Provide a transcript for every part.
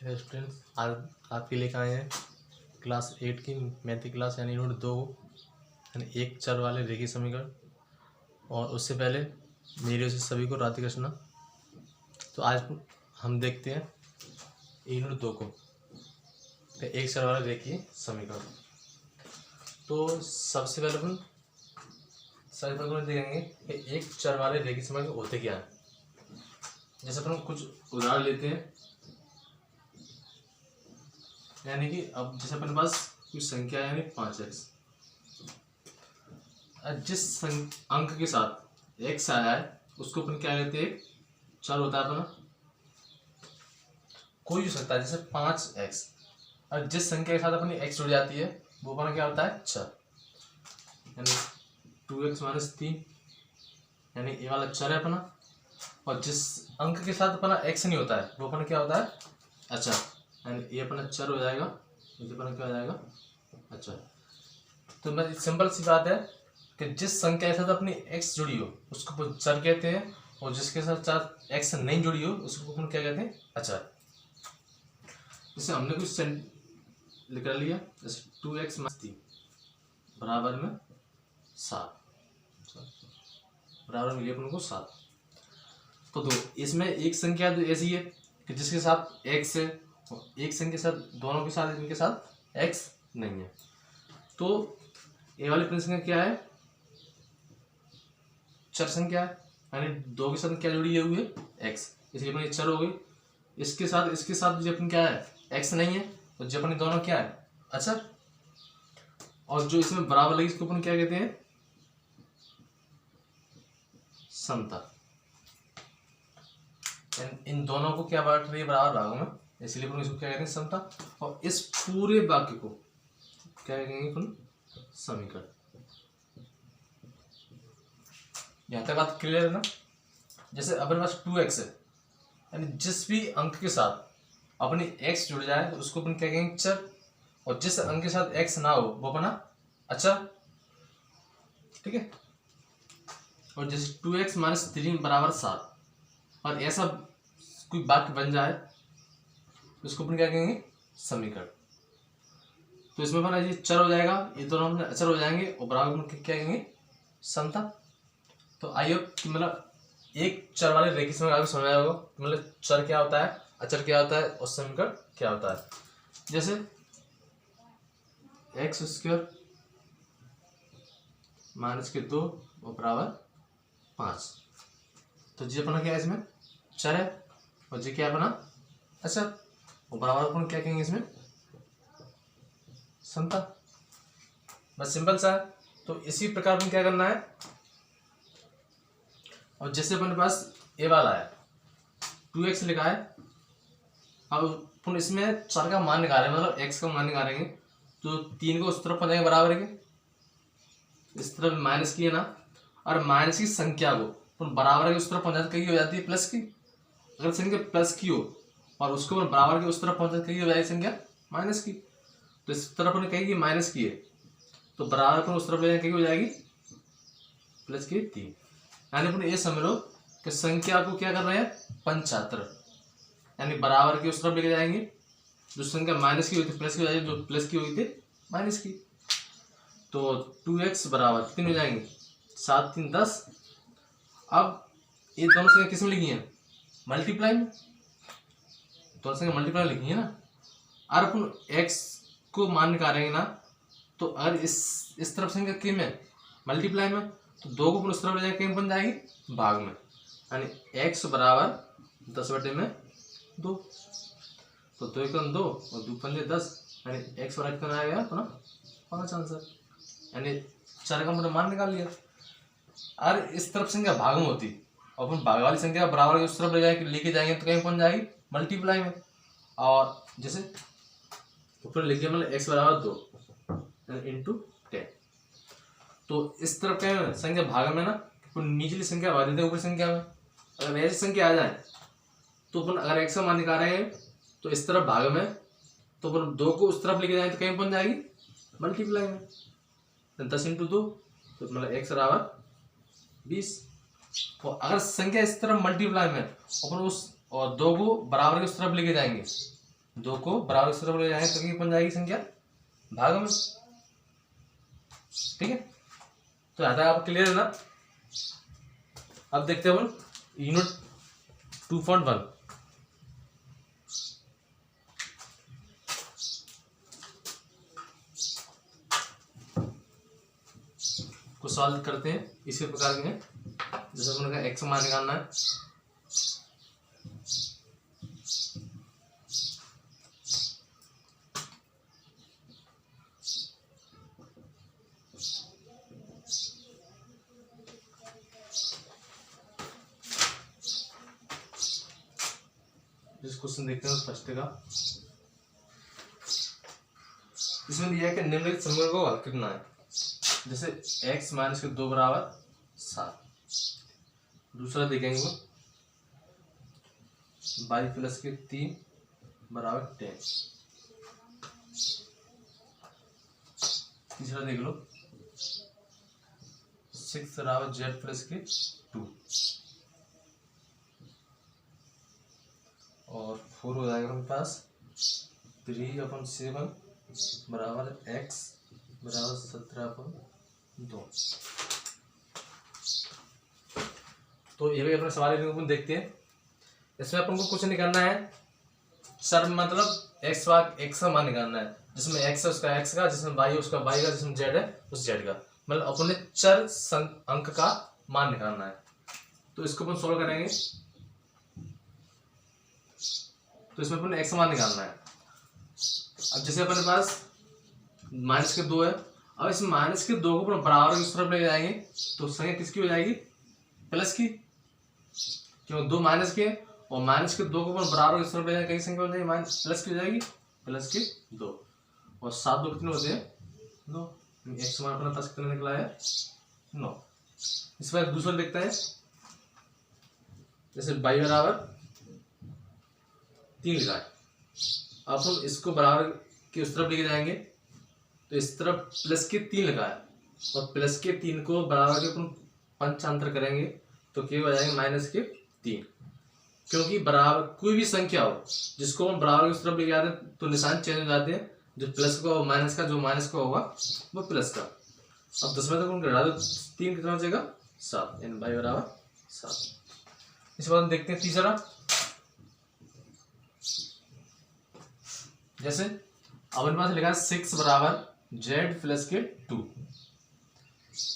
Hello students, आज आपके लेकर आए हैं क्लास 8 की मैथ की क्लास यानी यूनिट 2 यानी एक चर वाले रेखीय समीकरण। और उससे पहले मेरी ओर से सभी को राधे कृष्णा। तो आज हम देखते हैं यूनिट 2 को, तो एक चर वाले रेखीय समीकरण। तो सबसे पहले अपन देखेंगे कि एक चर वाले रेखीय समीकरण होते क्या है। जैसे अपन कुछ उदाहरण लेते हैं, यानी कि अब जैसे अपने पास कुछ संख्या है यानी 5x, जिस अंक के साथ x आया है उसको अपन क्या कहते हैं, चर होता है अपना, कोई हो सकता है जैसे 5x, और जिस संख्या के साथ अपनी x जुड़ जाती है वो अपना क्या होता है, चर। यानी 2x - 3 यानी ये वाला चर है अपना, और जिस अंक के साथ अपना x नहीं होता है वो अपना क्या होता है, अचर। यानी ये अपना चर हो जाएगा, ये अपना क्या हो जाएगा, अचर। तो मैं सिंपल सी बात है कि जिस संख्या के साथ अपनी x जुड़ी हो उसको चर कहते हैं, और जिसके साथ x नहीं जुड़ी हो उसको अपन क्या कहते हैं, अचर। जैसे हमने कुछ लिख लिया, जैसे 2x - 3 बराबर में 7, बराबर मिली अपन को 7। तो दो इसमें एक संख्या तो ऐसी है कि जिसके साथ x है, एक संख्या के साथ, दोनों के साथ, इनके साथ x नहीं है। तो ये वाली संख्या क्या है, चर संख्या है, यानी दो के साथ क्या जुड़ी हुई है, x, इसलिए अपनी चर हो गई। इसके साथ जो अपन क्या है, x नहीं है, तो जो अपने दोनों क्या है, अचर। और जो इसमें बराबर लगी इसको अपन क्या कहते हैं, समता। इन दोनों को क्या बांट रही है, बराबर भागों में, इसलिए अपन इसको क्या कहते हैं, समता। और इस पूरे वाक्य को क्या कहेंगे अपन, समीकरण। यहां तक बात क्लियर है ना। जैसे अपने पास 2x है, यानी जिस भी अंक के साथ अपनी x जुड़ जाए तो उसको अपन क्या कहेंगे, चर। और जिस अंक के साथ x ना हो वो अपना अचर, ठीक है। और जैसे 2x - 3 बराबर 7, और ऐसा कोई वाक्य बन जाए तो उसको अपन क्या कहेंगे, समीकरण। तो इसमें अपना ये चर हो जाएगा, ये दोनों अपने अचर हो जाएंगे, और बराबर में क्या कहेंगे, समता। तो आइए मतलब एक चर वाले रेखीय समीकरण आपको समझ आया होगा, मतलब चर क्या होता है, अचर क्या होता है, और समीकरण क्या होता है। जैसे x² - 2 और बराबर 5, तो जी अपना क्या है, इसमें चर है, और जी क्या है अपना, अचर, और बराबर अपन क्या कहेंगे इसमें, समता। बस सिंपल सा है। तो इसी प्रकार में क्या करना है, और जैसे अपने पास ए वाला है, 2x लिखा है, अब अपन इसमें चर का मान निकालें, मतलब x का मान निकालेंगे, तो 3 को उस तरफ पहुंचाएंगे बराबर के, इस तरफ माइनस की है ना, और माइनस की संख्या को अपन बराबर के उस तरफ पहुंचाते कहीं हो जाती है प्लस की। अगर संख्या प्लस की हो और उसको अपन बराबर के उस तरफ पहुंचाते कहीं हो जाएगी संख्या माइनस की, तो इस तरफ अपन कहेगी माइनस की है, तो बराबर अपन उस तरफ ले जाएंगे कहीं हो जाएगी प्लस की 3। यानी अपन ये समझ लो कि संख्या को क्या कर रहे हैं, 75, यानी बराबर की उस तरफ लेके जाएंगे, जो संख्या माइनस की हुई थी प्लस की हो जाएगी, जो प्लस की हुई थी माइनस की। तो 2x बराबर कितने हो जाएंगे, 7 3 10। अब ये दोनों संख्या किस में लिखी है, मल्टीप्लाई में, दोनों संख्या मल्टीप्लाई लिखी है ना। और अपन x को मान निकालेंगे ना, तो अगर इस तरफ संख्या किस में, मल्टीप्लाई में, तो 2 को अपन उस तरफ ले जाएंगे कहीं बन जाएगी भाग में, यानी x बराबर 10/2। तो 2 × 2 और 2 × 10, यानी x बराबर कितना आएगा अपना 5 आंसर। यानी चर का हमने मान निकाल लिया। और इस तरफ संख्या भाग में होती, और अपन भाग वाली संख्या बराबर के उस तरफ लेके जाएंगे तो कहीं पहुंच जाएगी मल्टीप्लाई में। और जैसे तो फिर लिखिए मतलब x बराबर 2 × 10। तो इस तरफ क्या है, संख्या भाग में ना, निचली संख्या भाग देते हैं ऊपरी संख्या में। अगर ऐसी संख्या आ जाए तो अपन अगर x का मान निकाल रहे हैं तो इस तरफ भाग में, तो अपन 2 को उस तरफ लेके जाएंगे तो कहीं पहुंच जाएगी मल्टीप्लाई में, 10 × 2, तो मतलब x बराबर 20। और अगर संख्या इस तरफ मल्टीप्लाई में अपन उस और 2 को बराबर के उस तरफ लेके जाएंगे 2 को बराबर की तरफ ले जाएंगे तो क्या बन जाएगी संख्या भाग में। ठीक है, तो यहाँ तक आप क्लियर है ना। अब देखते हैं अपन यूनिट 2.1 को सॉल्व करते हैं। इसी प्रकार के हैं, जैसे अपन का x मान निकालना है। इस क्वेश्चन देखते हैं फर्स्ट का। इसमें दिया है कि निम्नलिखित समीकरण को हल करना है। जैसे x माइनस के 2 बराबर 7। दूसरा देखेंगे वो y प्लस के 3 बराबर 10। तीसरा देख लो 6 बराबर z प्लस के 2। और 4 हो जाएगा हमारे पास 3/7 बराबर x बराबर 17/2। तो ये भी अपने सवाल अपन देखते हैं। इसमें अपन को कुछ निकालना है सर, मतलब x का मान निकालना है। जिसमें x है उसका x का, जिसमें y है उसका y का, जिसमें z है उस z का, मतलब अपने चर अंक का मान निकालना है। तो इसको अपन सोल्व करेंगे। तो इसमें अपन x का मान निकालना है। अब जैसे अपने पास माइनस के 2 है, अब इस माइनस के 2 को अपन बराबर की तरफ ले जाएंगे तो संख्या किसकी हो जाएगी प्लस की, क्यों 2 माइनस के और माइनस के 2 को अपन बराबर की तरफ ले जाएंगे, कई संख्या हो जाएगी माइनस प्लस की हो जाएगी प्लस के 2। और 7 2 कितने होते हैं 9। x मान अपने पास कितना निकला है 9। इस बार दूसरा देखते हैं। जैसे y बराबर 3 लिखा है, अब हम इसको बराबर की उस तरफ लेके जाएंगे तो इस तरफ प्लस के 3 लिखा है और प्लस के 3 को बराबर के अपन पंचांतर करेंगे तो क्या हो जाएंगे माइनस के 3। क्योंकि बराबर कोई भी संख्या हो जिसको हम बराबर की तरफ लेके आते हैं तो निशान चेंज हो जाते हैं, जो प्लस का और माइनस का, जो माइनस का होगा वो प्लस का। अब 10 में तक घटा दो, 3 कितना हो जाएगा 7, यानी y बराबर 7। इस बार देखते हैं तीसरा। जैसे अब अपने पास लिखा है 6 बराबर z प्लस के 2।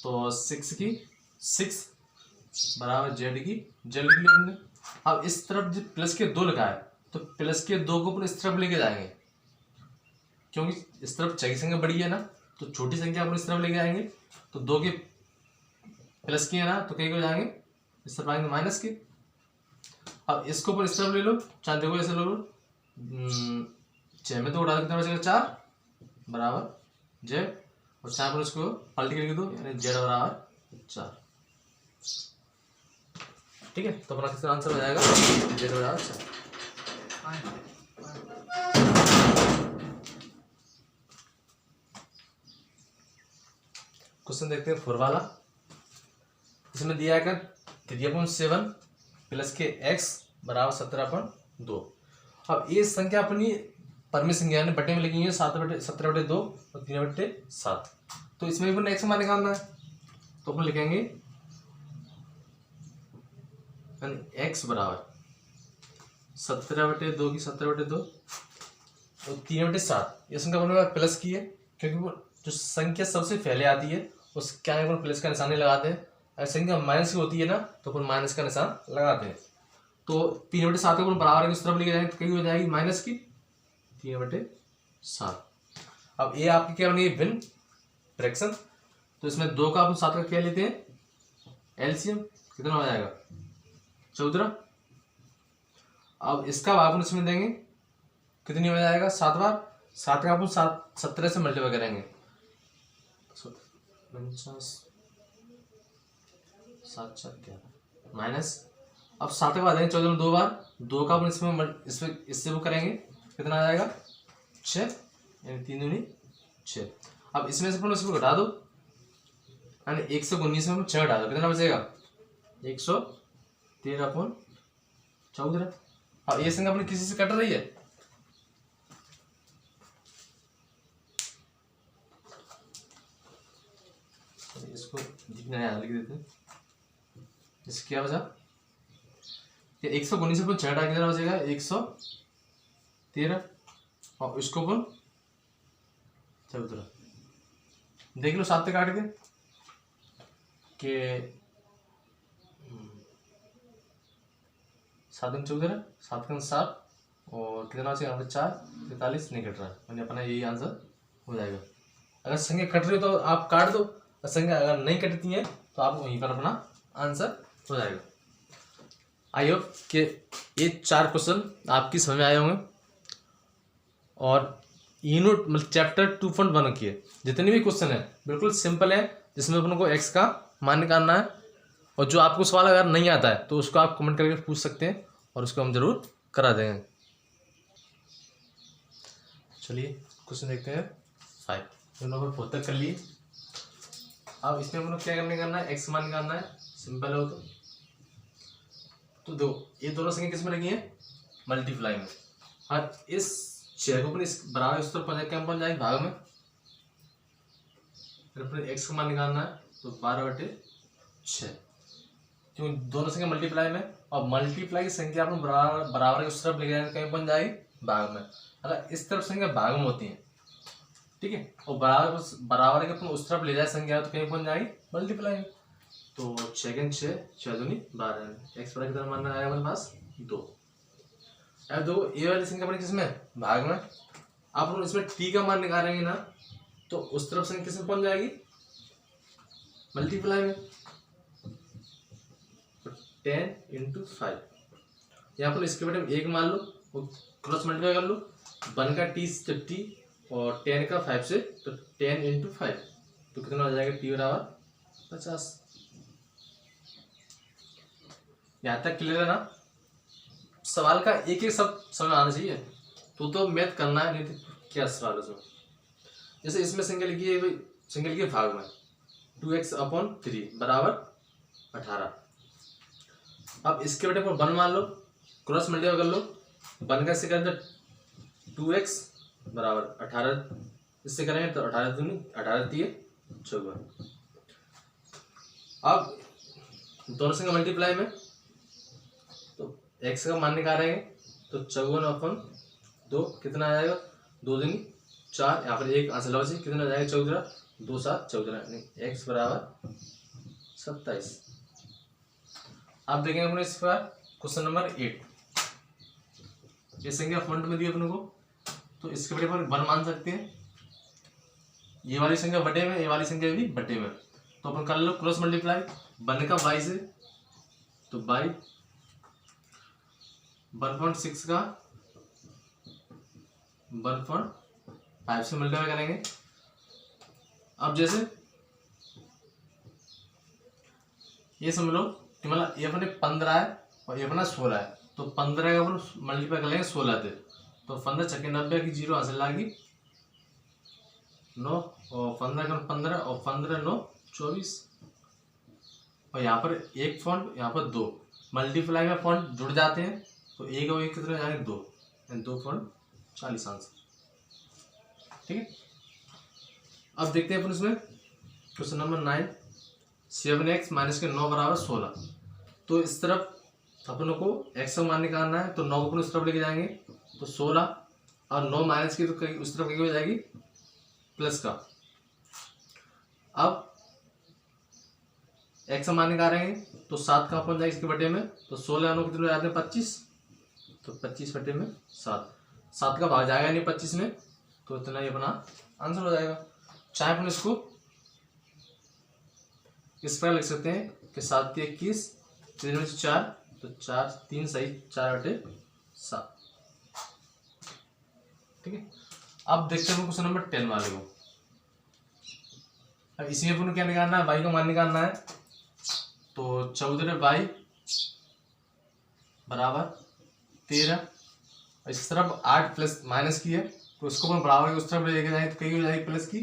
तो 6 बराबर z की z लिख लेंगे। अब इस तरफ जो प्लस के 2 लिखा है तो प्लस के 2 को अपन इस तरफ लेके जाएंगे, क्योंकि इस तरफ चौकी संख्या बड़ी है ना, तो छोटी संख्या अपन इस तरफ लेके जाएंगे तो 2 के प्लस की है ना, तो कई को जाएंगे इस तरफ आएंगे माइनस के। अब इसको अपन इस तरफ ले लो, चाहे देखो ऐसे ले लो 6 में तो उड़ा कितना बचेगा 4 बराबर z, और 4 पर उसको पलट के लिख दो यानी z बराबर 4। ठीक है, तो अपना कितना आंसर हो जाएगा z बराबर 4। क्वेश्चन देखते हैं 4 वाला। इसमें दिया है 3/7 प्लस के x बराबर 17/2। अब ये संख्या अपनी परमी संख्या ने बटे में लिखी है 17/2 और 3/7। तो इसमें भी x मान निकालना है तो अपन लिखेंगे x बराबर 17/2 की 17/2 और 3/7। ये संख्या अपने प्लस की है, क्योंकि वो जो संख्या सबसे पहले आती है उस क्या है अपन प्लस का निशान नहीं लगाते हैं। अगर संख्या माइनस की होती है ना तो अपन माइनस का निशान लगाते हैं। तो 3/7 को अपन बराबर की तरफ लेके जाएंगे तो कहीं हो जाएगी माइनस की 3/7। अब ये आपकी क्या बनेगी भिन्न फ्रैक्शन। तो इसमें 2 का अपन 7 का क्या लेते हैं एलसीएम, कितना हो जाएगा 14। अब इसका भाग इसमें देंगे कितनी हो जाएगा 7 बार, 7 का अपन 17 से मल्टीप्लाई करेंगे 7 माइनस। अब 7 का बाद 14 में 2 बार, 2 का अपन इसमें इससे वो करेंगे कितना आ जाएगा 6, यानी 3 दूनी 6। अब इसमें से अपन इसको घटा दो, यानी 119 में 6 घटा दो, कितना बचेगा 113/14। अब ये संख्या अपनी किसी से कट रही है इसको दिखना यहाँ लिख देते हैं। इससे क्या बचा कि 119 अपन 6 हटा कितना बचेगा 113 और इसको अपन 14 देख लो 7 से काट के कि 7 दूनी 14 7 का 7 और कितना बचेगा यहाँ पे 4 43 नहीं कट रहा है मैंने अपना यही आंसर हो जाएगा। अगर संख्या कट रही हो तो आप काट दो, संख्या अगर नहीं कटती है तो आप वहीं पर अपना आंसर हो जाएगा। आई होप कि ये 4 क्वेश्चन आपकी समझ में आए होंगे और यूनिट मतलब चैप्टर 2.1 की जितने भी क्वेश्चन है बिल्कुल सिंपल है, जिसमें अपन को एक्स का मान निकालना है। और जो आपको सवाल अगर नहीं आता है तो उसको आप कमेंट करके पूछ सकते हैं और उसको हम जरूर करा देंगे। चलिए क्वेश्चन देखते हैं 5। दोनों को बहुत तक कर लिए। अब इसमें अपन को क्या करना है एक्स मान निकालना है, सिंपल है वो तो दो ये दोनों संख्या किस में लगी है मल्टीप्लाई में। और इस 6 को अपन इस बराबर इस तरफ क्या बन जाएगी भाग में। फिर एक्स का मान निकालना है तो 12/6 क्यों दोनों संख्या मल्टीप्लाई में और मल्टीप्लाई की संख्या अपन बराबर के उस तरफ ले जाएंगे कहीं बन जाएगी भाग में। अगर इस तरफ संख्या भाग में होती है ठीक है और बराबर के अपन उस तरफ ले जाए संख्या तो कहीं बन जाएगी मल्टीप्लाई में। तो 6 6 दूनी 12 एक्स बराबर कितना मानना आएगा हमारे पास 2। अब दो ये वाली संख्या अपने किसमें भाग में। आप लोग इसमें टी का मान निकालेंगे ना तो उस तरफ संख्या किसमें पहुंच जाएगी मल्टीप्लाई में। 10 × 5 यहाँ पर इसके बेटे में 1 मान लो और क्रॉस मल्टीप्लाई कर लो 1 का टी से टी और 10 का 5 से तो 10 × 5 तो कितना हो जाएगा टी बराबर 50। यहाँ तक क्लियर है ना। सवाल का एक एक सब समझ आना चाहिए तो मैथ करना है नहीं तो क्या सवाल उसमें। जैसे इसमें संख्या लिखी है संख्या लिखी है भाग में 2x/3 बराबर 18। अब इसके बेटे पर 1 मान लो क्रॉस मल्टीप्लाई कर लो 1 का इससे करेंगे 2x बराबर 18 इससे करेंगे तो 18 दूनी 18 3 14। अब दोनों संख्या मल्टीप्लाई में तो x का मान निकालेंगे तो 54/2 कितना आ जाएगा 2 दूनी 4 यहाँ पर एक आंसर लगा कितना आ जाएगा 14 2 7 14 x बराबर 27। आप देखेंगे अपने इस पर क्वेश्चन नंबर 8 ये संख्या फ्रंट में दी अपने को तो इसके बटे पर 1 मान सकते हैं। ये वाली संख्या बटे में ये वाली संख्या भी बटे में तो अपन कर लो क्रॉस मल्टीप्लाई 1 का y से तो y 1.6 का 1.5 से मल्टीप्लाई करेंगे। अब जैसे ये समझ लो कि मतलब ये अपने 15 है और ये अपना 16 है तो 15 का अपन मल्टीप्लाई कर लेंगे 16 से तो 15 छक्के 90 की 0 हासिल लागी 9 और 15 का 15 और 15 9 24 और यहाँ पर एक फॉन्ट यहाँ पर 2 मल्टीप्लाई में फॉन्ट जुड़ जाते हैं तो एक और एक कितने जाएंगे 2 यानी 2 फॉन्ट 40 आंसर ठीक है। अब देखते हैं अपन इसमें क्वेश्चन नंबर 9 7x माइनस के 9 बराबर 16 तो इस तरफ अपन को x का मान निकालना है तो 9 को अपन उस तरफ लेके जाएंगे तो 16 और 9 माइनस की तो उस तरफ हो जाएगी प्लस का। अब x का मान निकालेंगे तो 7 का अपन जाएगा इसके बटे में तो 16 9 कितने जाते हैं 25 तो 25 बटे में 7 का भाग जाएगा नहीं 25 में तो इतना ही अपना आंसर हो जाएगा। चाहे अपन इसको इस प्रकार लिख सकते हैं कि 7 के 21 3 में 4 तो 4 3 सही 4/7 ठीक है। अब देखते हैं क्वेश्चन नंबर 10 वाले को। अब इसमें अपन क्या निकालना है y का मान निकालना है तो 14y बराबर 13 इस तरफ 8 प्लस माइनस की है तो उसको अपन बराबर उस तरफ लेके जाएंगे तो कहीं हो जाएगी प्लस की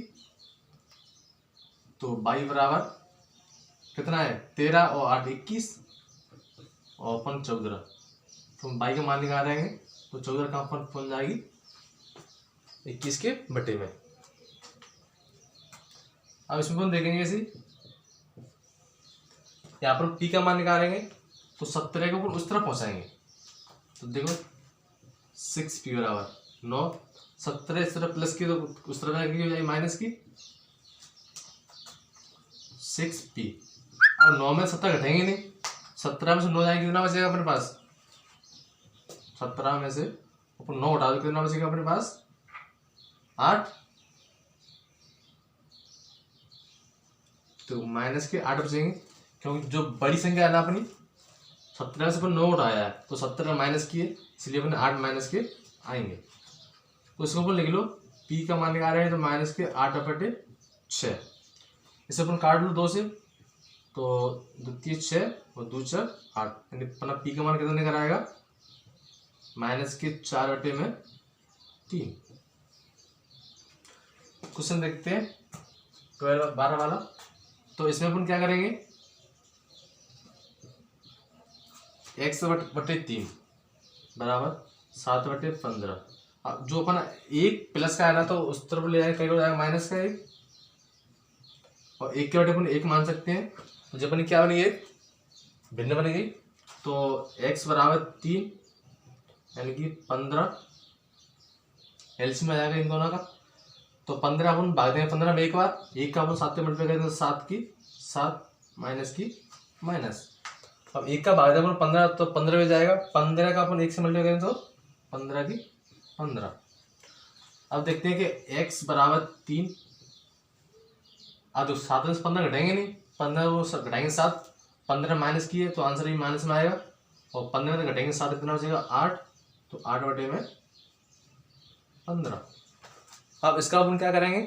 तो y बराबर कितना है 13 और 8 21 और अपन 14 तो y का मान निकालेंगे तो 14 का अपन बन जाएगी 21 के बटे में। अब इसमें अपन देखेंगे ऐसी यहाँ पर पी का मान निकालेंगे तो 17 को अपन उस तरफ पहुंचाएंगे। तो देखो 6p बराबर 9, 17 इस तरफ प्लस की तो उस तरफ जाएगी माइनस की 6p। और 9 में 17 घटेंगे नहीं, 17 में से 9 जाएंगे, कितना बचेगा अपने पास? 17 में से अपन 9 उठा दो, कितना बचेगा अपने पास? 8। तो माइनस के 8 बचेंगे, क्योंकि जो बड़ी संख्या है ना अपनी 17 से अपन 9 उठाया है, तो 17 माइनस किए इसलिए अपन 8 माइनस के आएंगे। तो इसको अपन लिख लो, p का मान निकाल रहे हैं तो माइनस के 8/6। इसे अपन काट लो 2 से, तो 2 3 6 और 2 4 8, यानी अपना p का मान कितना निकल आएगा? माइनस के 4/3। क्वेश्चन देखते हैं 12 वाला। तो इसमें अपन क्या करेंगे, x/3 बराबर 7/15। अब जो अपना एक प्लस का है ना तो उस तरफ ले जाएगा, कहीं हो जाएगा माइनस का 1, और 1 के बटे अपन 1 मान सकते हैं। तो जब अपनी क्या बनी, एक भिन्न बन गई, तो x बराबर 3 यानी कि 15 एलसीएम में आ जाएगा इन दोनों का। तो 15 अपन भाग देंगे 15 में एक बार, 1 का अपन 7 से मल्टीप्लाई करेंगे तो 7 की 7 माइनस की माइनस। अब 1 का भाग देंगे अपन 15 तो 15 में जाएगा, 15 का अपन 1 से मल्टीप्लाई करेंगे तो 15 की 15। अब देखते हैं कि x बराबर 3, अब 7 में से 15 घटेंगे नहीं, 15 वो घटाएंगे 7, 15 माइनस किए तो आंसर भी माइनस में आएगा, और 15 में घटेंगे 7 कितना बचेगा? 8, तो 8/15। अब इसका अपन क्या करेंगे,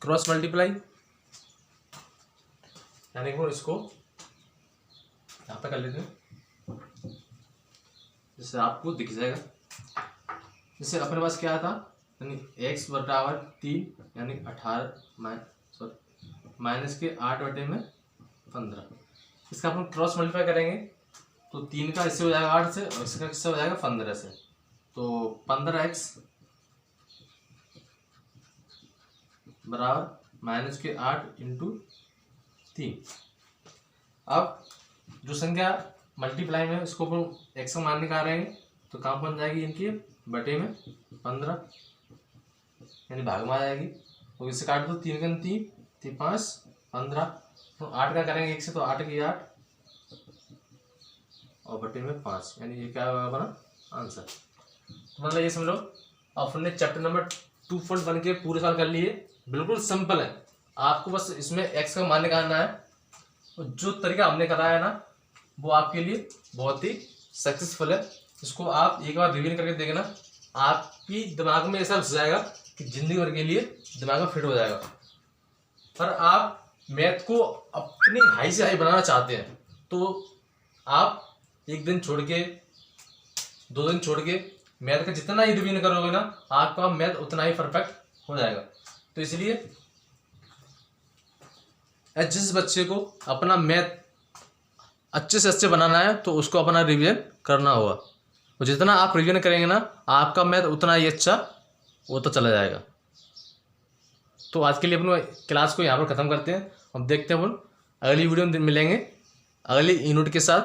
क्रॉस मल्टीप्लाई, यानी कि इसको यहाँ पे कर लेते हैं, जिससे आपको दिख जाएगा। जैसे अपने पास क्या था, यानी x बराबर 3 यानी 18 माइनस के 8/15। इसका अपन क्रॉस मल्टीप्लाई करेंगे तो 3 का इससे हो जाएगा 8 से, और इसका किससे हो जाएगा? 15 से। तो 15x बराबर माइनस के 8 × 3। अब जो संख्या मल्टीप्लाई में इसको अपन x का मान निकाल रहे हैं, तो कहाँ बन जाएगी इनकी? बटे में 15 यानी भाग में आ जाएगी। तो इससे काट दो, 3 का 3 3 5 15, तो 8 का करेंगे 1 से तो 8 की 8 और बटे में 5, यानी ये क्या होगा अपना आंसर। तो मतलब ये समझ लो अपन ने चैप्टर नंबर 2.1 के पूरे साल कर लिए। बिल्कुल सिंपल है, आपको बस इसमें x का मान निकालना है, और जो तरीका हमने कराया है ना वो आपके लिए बहुत ही सक्सेसफुल है। इसको आप एक बार रिवीजन करके देखना, आपकी दिमाग में ऐसा घुस जाएगा कि जिंदगी भर के लिए दिमाग में फिट हो जाएगा। पर आप मैथ को अपनी हाई से हाई बनाना चाहते हैं तो आप एक दिन छोड़ के 2 दिन छोड़ के मैथ का जितना ही रिवीजन करोगे ना, आपका मैथ उतना ही परफेक्ट हो जाएगा। तो इसलिए जिस बच्चे को अपना मैथ अच्छे से अच्छे बनाना है तो उसको अपना रिवीजन करना होगा, और जितना आप रिवीजन करेंगे ना आपका मैथ उतना ही अच्छा वो तो चला जाएगा। तो आज के लिए अपन क्लास को यहाँ पर ख़त्म करते हैं। हम देखते हैं अपन अगली वीडियो में मिलेंगे अगली यूनिट के साथ।